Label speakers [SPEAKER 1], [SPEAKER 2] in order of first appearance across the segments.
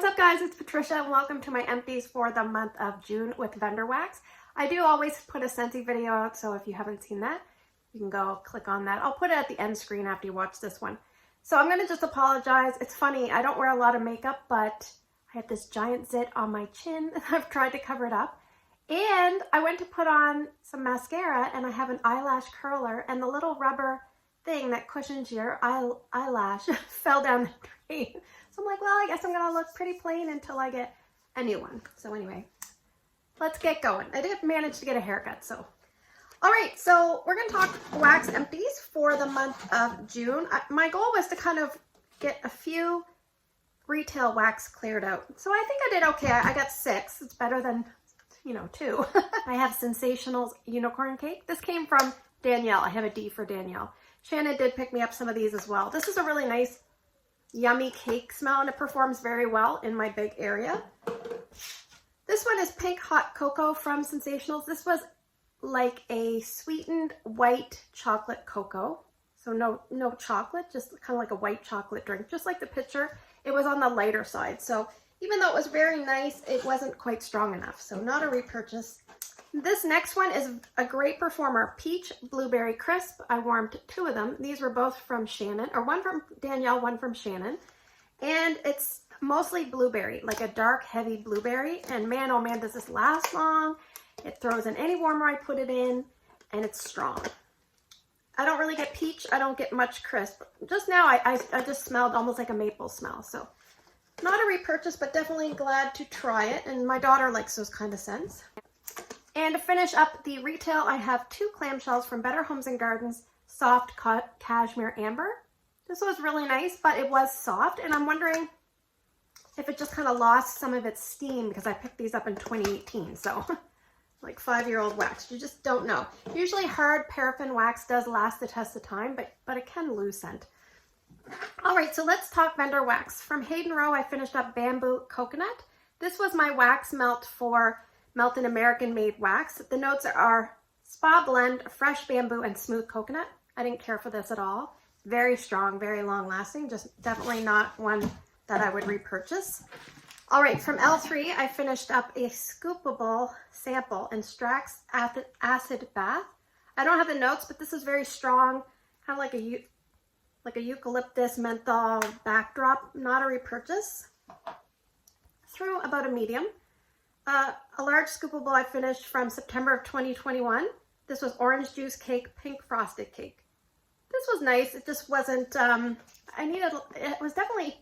[SPEAKER 1] What's up guys, it's Patricia and welcome to my empties for the month of June with vendor wax. I do always put a Scentsy video out, so if you haven't seen that, you can go click on that. I'll put it at the end screen after you watch this one. So I'm gonna just apologize. It's funny, I don't wear a lot of makeup, but I have this giant zit on my chin and I've tried to cover it up. And I went to put on some mascara and I have an eyelash curler and the little rubber thing that cushions your eyelash fell down the drain. So I'm like, well, I guess I'm gonna look pretty plain until I get a new one. So anyway, let's get going. I did manage to get a haircut, so. All right, so we're gonna talk wax empties for the month of June. My goal was to kind of get a few retail wax cleared out. So I think I did okay. I got 6. It's better than, 2. I have Scentsationals unicorn cake. This came from Danielle. I have a D for Danielle. Shannon did pick me up some of these as well. This is a really nice, yummy cake smell, and it performs very well in my big area. This one is Pink Hot Cocoa from Scentsationals. This was like a sweetened white chocolate cocoa. So no chocolate, just kind of like a white chocolate drink, just like the picture. It was on the lighter side. So even though it was very nice, it wasn't quite strong enough. So not a repurchase. This next one is a great performer, Peach Blueberry Crisp. I warmed 2 of them. These were both from Shannon, or one from Danielle, one from Shannon. And it's mostly blueberry, like a dark, heavy blueberry. And man, oh man, does this last long. It throws in any warmer I put it in, and it's strong. I don't really get peach. I don't get much crisp. Just now, I just smelled almost like a maple smell. So not a repurchase, but definitely glad to try it. And my daughter likes those kind of scents. And to finish up the retail, I have 2 clamshells from Better Homes and Gardens, Soft Cashmere Amber. This was really nice, but it was soft, and I'm wondering if it just kind of lost some of its steam because I picked these up in 2018, so like 5-year-old wax. You just don't know. Usually hard paraffin wax does last the test of time, but it can lose scent. All right, so let's talk vendor wax. From Hayden Rowe, I finished up Bamboo Coconut. This was my wax melt for Melted American-made wax. The notes are spa blend, fresh bamboo, and smooth coconut. I didn't care for this at all. Very strong, very long-lasting. Just definitely not one that I would repurchase. All right, from L3, I finished up a Scoopable sample in Strax Acid Bath. I don't have the notes, but this is very strong, kind of like a eucalyptus menthol backdrop. Not a repurchase. Through about a medium. A large Scoopable I finished from September of 2021. This was orange juice cake, pink frosted cake. This was nice. It just wasn't, it was definitely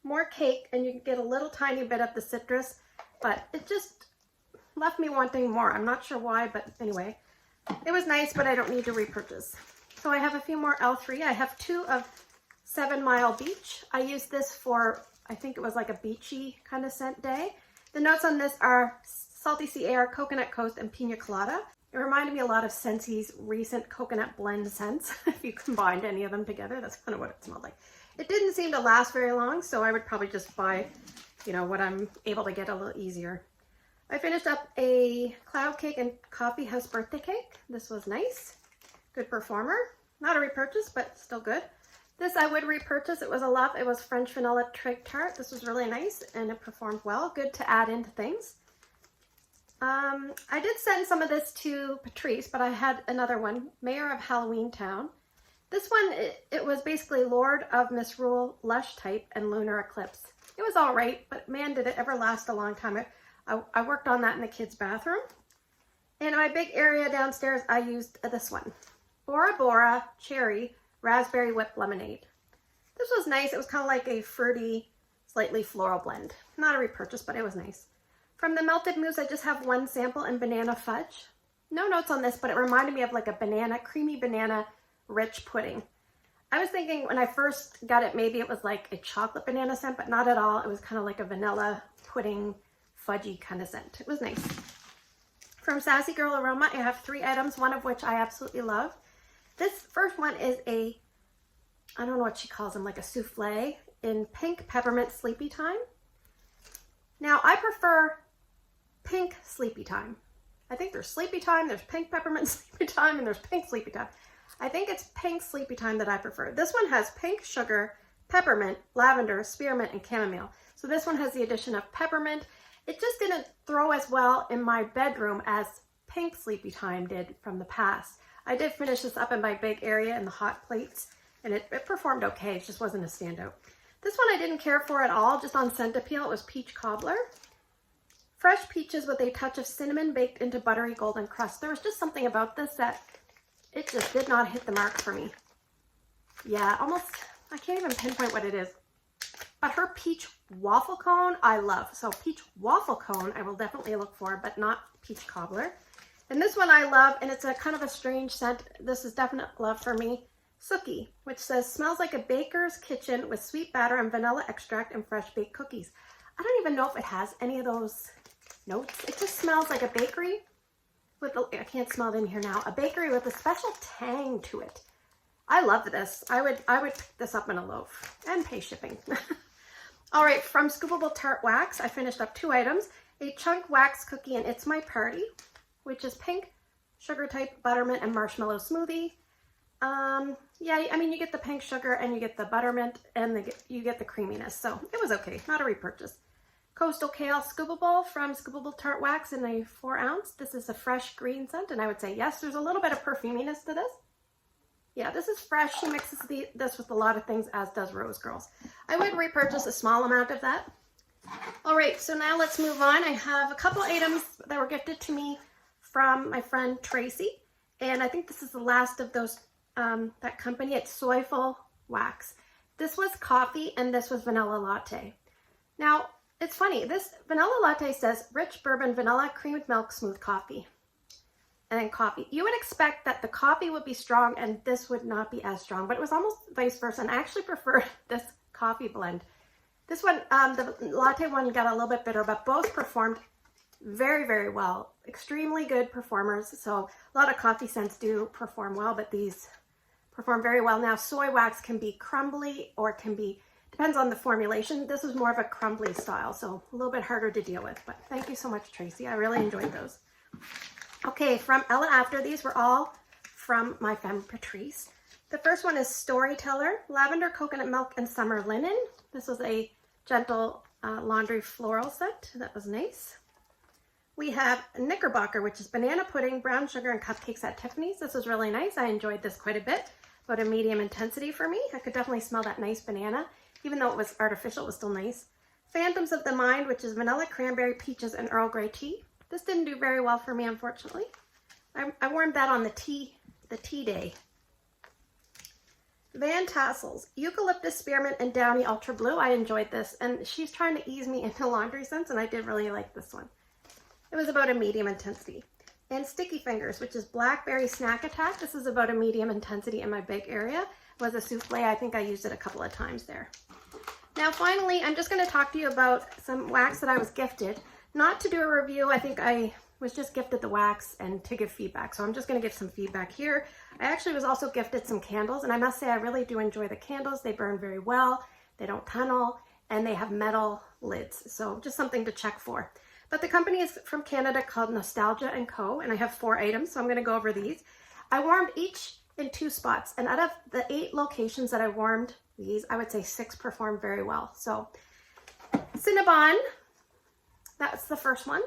[SPEAKER 1] more cake and you could get a little tiny bit of the citrus, but it just left me wanting more. I'm not sure why, but anyway, it was nice, but I don't need to repurchase. So I have a few more L3. I have 2 of 7 Mile Beach. I used this for, I think it was like a beachy kind of scent day. The notes on this are Salty Sea Air, Coconut Coast, and Pina Colada. It reminded me a lot of Scentsy's recent coconut blend scents. If you combined any of them together, that's kind of what it smelled like. It didn't seem to last very long, so I would probably just buy, what I'm able to get a little easier. I finished up a cloud cake and coffee house birthday cake. This was nice. Good performer. Not a repurchase, but still good. This I would repurchase. It was a love. It was French Vanilla Trig Tart. This was really nice and it performed well. Good to add into things. I did send some of this to Patrice, but I had another one. Mayor of Halloween Town. This one, it was basically Lord of Misrule, Lush Type, and Lunar Eclipse. It was all right, but man, did it ever last a long time. I worked on that in the kids' bathroom. In my big area downstairs, I used this one. Bora Bora Cherry Raspberry Whip Lemonade. This was nice. It was kind of like a fruity, slightly floral blend. Not a repurchase, but it was nice. From the Melted Mousse, I just have 1 sample in Banana Fudge. No notes on this, but it reminded me of like a creamy banana rich pudding. I was thinking when I first got it, maybe it was like a chocolate banana scent, but not at all. It was kind of like a vanilla pudding, fudgy kind of scent. It was nice. From Sassy Girl Aroma, I have 3 items, one of which I absolutely love. This first one is I don't know what she calls them, like a souffle in Pink Peppermint Sleepy Time. Now, I prefer Pink Sleepy Time. I think there's Sleepy Time, there's Pink Peppermint Sleepy Time, and there's Pink Sleepy Time. I think it's Pink Sleepy Time that I prefer. This one has pink sugar, peppermint, lavender, spearmint, and chamomile. So this one has the addition of peppermint. It just didn't throw as well in my bedroom as Pink Sleepy Time did from the past. I did finish this up in my big area in the hot plates, and it performed okay. It just wasn't a standout. This one I didn't care for at all, just on scent appeal. It was Peach Cobbler. Fresh peaches with a touch of cinnamon baked into buttery golden crust. There was just something about this that it just did not hit the mark for me. Yeah, almost, I can't even pinpoint what it is. But her peach waffle cone, I love. So peach waffle cone, I will definitely look for, but not peach cobbler. And this one I love, and it's a kind of a strange scent. This is definite love for me. Sookie, which says, smells like a baker's kitchen with sweet batter and vanilla extract and fresh baked cookies. I don't even know if it has any of those notes. It just smells like a bakery with, I can't smell it in here now, a bakery with a special tang to it. I love this. I would pick this up in a loaf and pay shipping. All right, from Scoopable Tart Wax, I finished up 2 items. A chunk wax cookie and It's My Party, which is pink, sugar type, buttermint, and marshmallow smoothie. Yeah, I mean, you get the pink sugar and you get the buttermint and you get the creaminess. So it was okay, not a repurchase. Coastal Kale Scoopable from Scoopable Tart Wax in a 4 ounce. This is a fresh green scent, and I would say yes, there's a little bit of perfuminess to this. Yeah, this is fresh. She mixes this with a lot of things, as does Rose Girls. I would repurchase a small amount of that. All right, so now let's move on. I have a couple items that were gifted to me from my friend Tracy, and I think this is the last of those, that company. It's Soyful Wax. This was coffee, and this was vanilla latte. Now, it's funny. This vanilla latte says rich bourbon vanilla creamed milk smooth coffee. And then coffee. You would expect that the coffee would be strong and this would not be as strong, but it was almost vice versa. And I actually prefer this coffee blend. This one, the latte one got a little bit bitter, but both performed very, very well. Extremely good performers. So a lot of coffee scents do perform well, but these perform very well. Now, soy wax can be crumbly or it can be, depends on the formulation. This is more of a crumbly style, so a little bit harder to deal with. But thank you so much, Tracy. I really enjoyed those. Okay, from Ella After, these were all from my Femme Patrice. The first one is Storyteller, Lavender Coconut Milk and Summer Linen. This was a gentle laundry floral scent. That was nice. We have Knickerbocker, which is Banana Pudding, Brown Sugar, and Cupcakes at Tiffany's. This was really nice. I enjoyed this quite a bit. About a medium intensity for me. I could definitely smell that nice banana. Even though it was artificial, it was still nice. Phantoms of the Mind, which is Vanilla, Cranberry, Peaches, and Earl Grey Tea. This didn't do very well for me, unfortunately. I warmed that on the tea day. Van Tassels, Eucalyptus, Spearmint, and Downy Ultra Blue. I enjoyed this, and she's trying to ease me into laundry scents, and I did really like this one. It was about a medium intensity. And Sticky Fingers, which is Blackberry Snack Attack. This is about a medium intensity in my big area. It was a souffle. I think I used it a couple of times there. Now, finally, I'm just going to talk to you about some wax that I was gifted. Not to do a review, I think I was just gifted the wax and to give feedback. So I'm just going to give some feedback here. I actually was also gifted some candles, and I must say I really do enjoy the candles. They burn very well, they don't tunnel, and they have metal lids. So just something to check for. But the company is from Canada called Nostalgia & Co. And I have 4 items, so I'm going to go over these. I warmed each in 2 spots, and out of the 8 locations that I warmed these, I would say 6 performed very well. So Cinnabon. That's the first one.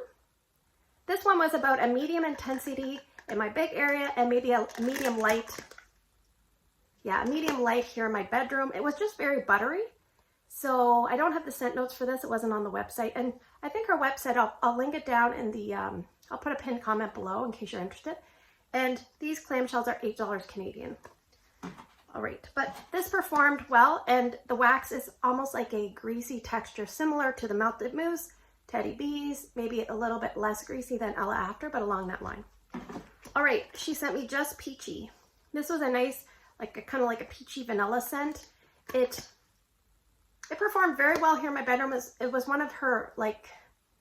[SPEAKER 1] This one was about a medium intensity in my big area and maybe a medium light. Yeah, a medium light here in my bedroom. It was just very buttery. So I don't have the scent notes for this. It wasn't on the website. And I think her website, I'll link it down in the, I'll put a pinned comment below in case you're interested. And these clamshells are $8 Canadian. All right, but this performed well. And the wax is almost like a greasy texture, similar to the Melted Mousse, Teddy Bees, maybe a little bit less greasy than Ella After, but along that line. All right, she sent me Just Peachy. This was a nice, kind of like a peachy vanilla scent. It performed very well here in my bedroom. It was one of her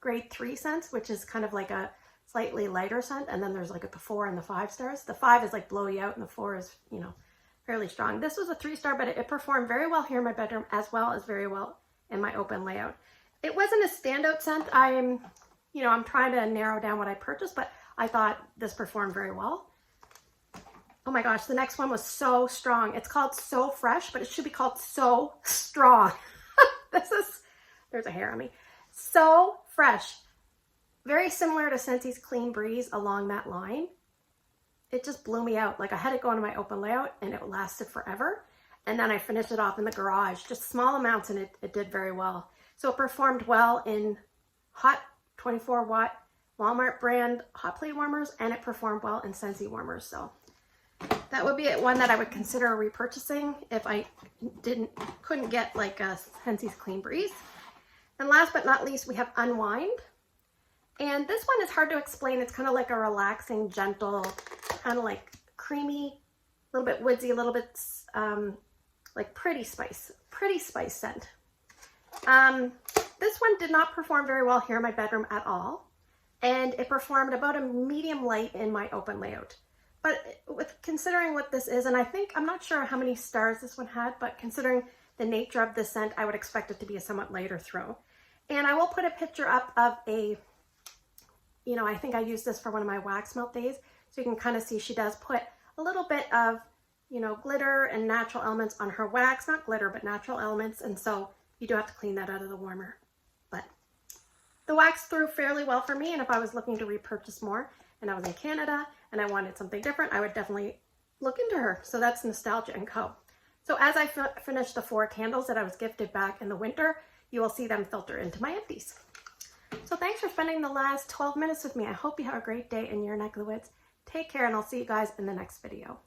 [SPEAKER 1] grade 3 scents, which is kind of like a slightly lighter scent. And then there's the 4 and the 5 stars. The 5 is blow you out, and the 4 is, fairly strong. This was a 3-star, but it performed very well here in my bedroom, as well as very well in my open layout. It wasn't a standout scent. I'm trying to narrow down what I purchased, but I thought this performed very well. Oh my gosh, the next one was So Strong. It's called So Fresh, but it should be called So Strong. This is There's a hair on me. So fresh. Very similar to Scentsy's Clean Breeze along that line. It just blew me out. Like I had it go into my open layout and it lasted forever. And then I finished it off in the garage, just small amounts, and it did very well. So it performed well in hot 24 watt Walmart brand hot plate warmers, and it performed well in Scentsy warmers. So that would be one that I would consider repurchasing if I couldn't get like a Scentsy's Clean Breeze. And last but not least, we have Unwind. And this one is hard to explain. It's kind of like a relaxing, gentle, kind of like creamy, a little bit woodsy, a little bit like pretty spice scent. This one did not perform very well here in my bedroom at all. And it performed about a medium light in my open layout. But considering what this is, and I'm not sure how many stars this one had, but considering the nature of the scent, I would expect it to be a somewhat lighter throw. And I will put a picture up of I think I used this for one of my wax melt days. So you can kind of see she does put a little bit of, glitter and natural elements on her wax. Not glitter, but natural elements. And so you do have to clean that out of the warmer. But the wax threw fairly well for me. And if I was looking to repurchase more and I was in Canada and I wanted something different, I would definitely look into her. So that's Nostalgia & Co. So as I finish the 4 candles that I was gifted back in the winter, you will see them filter into my empties. So thanks for spending the last 12 minutes with me. I hope you have a great day in your neck of the woods. Take care, and I'll see you guys in the next video.